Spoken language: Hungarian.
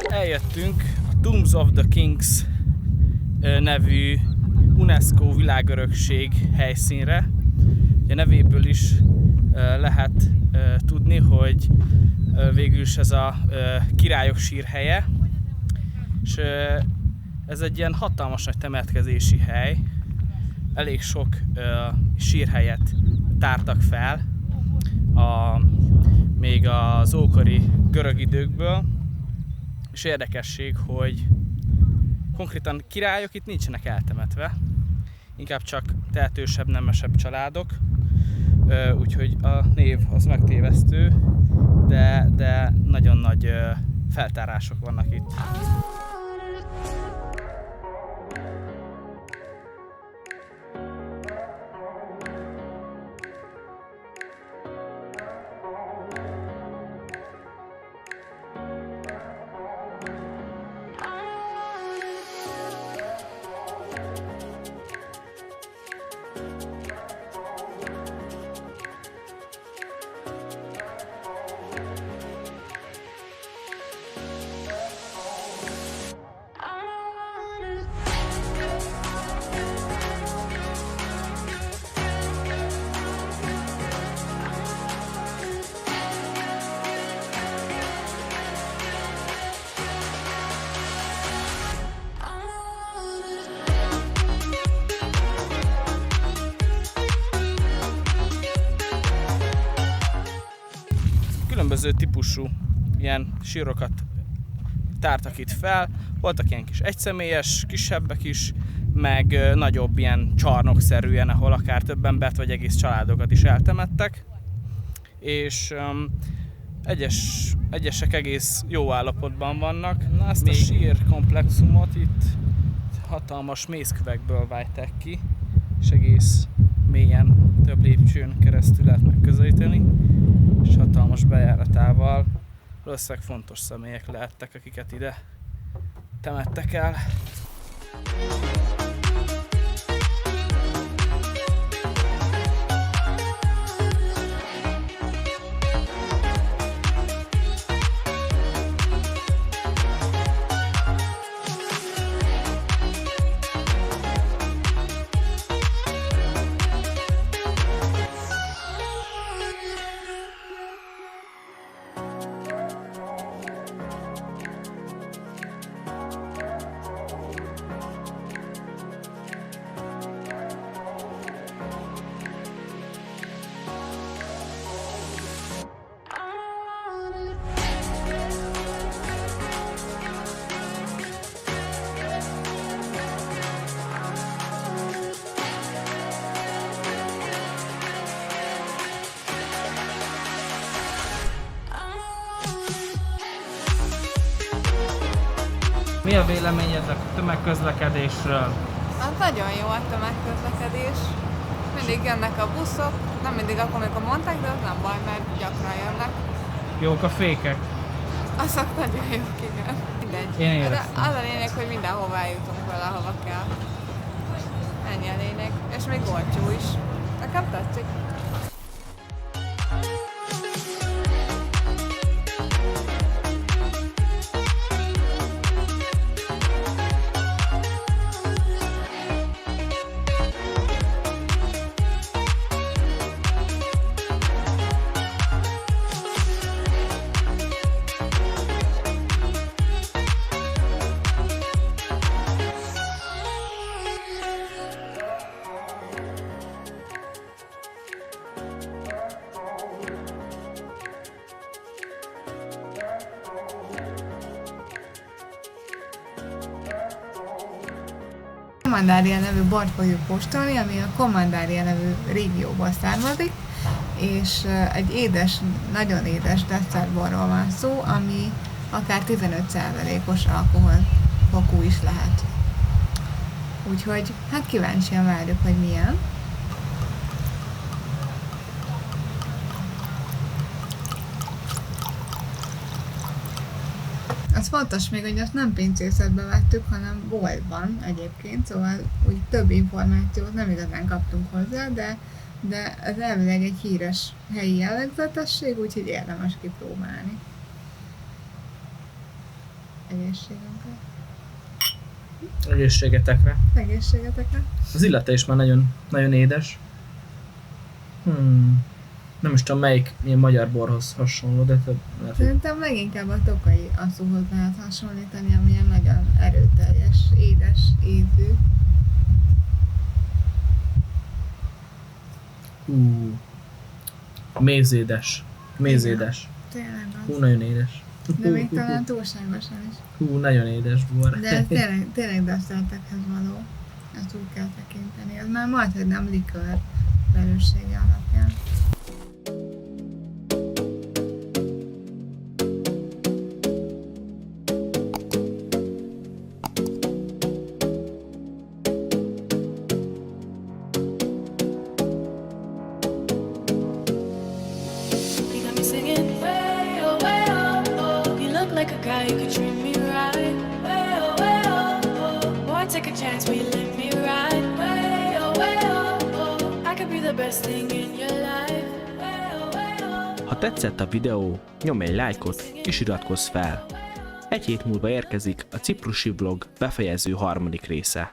Eljöttünk a Tombs of the Kings nevű UNESCO világörökség helyszínre. A nevéből is lehet tudni, hogy végül is ez a királyok sírhelye, és ez egy ilyen hatalmas nagy temetkezési hely. Elég sok sírhelyet tártak fel még az ókori görög időkből, és érdekesség, hogy konkrétan királyok itt nincsenek eltemetve, inkább csak tehetősebb, nemesebb családok, úgyhogy a név az megtévesztő, de nagyon nagy feltárások vannak itt. Különböző típusú ilyen sírokat tártak itt fel, voltak ilyen kis egyszemélyes, kisebbek is, meg nagyobb ilyen csarnokszerűen, ahol akár több embert vagy egész családokat is eltemettek, és egyesek egész jó állapotban vannak. Na, ezt a sírkomplexumot itt hatalmas mészkövekből vájták ki, és egész mélyen több lépcsőn keresztül lehet megközelíteni, és hatalmas bejáratával valószínűleg fontos személyek lehettek, akiket ide temettek el. Mi a véleményed a tömegközlekedésről? Hát nagyon jó a tömegközlekedés. Mindig jönnek a buszok, nem mindig akkor, amikor mondták, de az nem baj, mert gyakran jönnek. Jók a fékek? Azok nagyon jók, igen. Mindegy. Én éreztem. Az a lényeg, hogy mindenhova eljutunk valahova kell. Ennyi a lényeg. És még olcsó is. Nekem tetszik. Commandaria nevű bort fogjuk kóstolni, ami a Commandaria nevű régióból származik, és egy édes, nagyon édes desszertborról van szó, ami akár 15%-os alkoholfokú is lehet. Úgyhogy hát kíváncsian várjuk, hogy milyen. Az fontos még, hogy azt nem pincészetbe vettük, hanem boltban egyébként, szóval úgy több információt nem igazán kaptunk hozzá, de ez elvileg egy híres helyi jellegzetesség, úgyhogy érdemes kipróbálni. Egészségünkre. Egészségetekre. Egészségetekre. Az illata is már nagyon, nagyon édes. Nem is tudom melyik ilyen magyar borhoz hasonló, de lehet, hogy... Szerintem leginkább a tokai asszúhoz lehet hasonlítani, amilyen nagyon erőteljes, édes ízű. Mézédes. Mézédes. Tényleg az. Nagyon édes. De még talán túlságosan is. Nagyon édes bor. De ez tényleg desszertekhez való. Ezt úgy kell tekinteni. Ez már majd, hogy nem likőr velősége alapján. Ha tetszett a videó, nyomj egy lájkot és iratkozz fel. Egy hét múlva érkezik a Ciprusi vlog befejező harmadik része.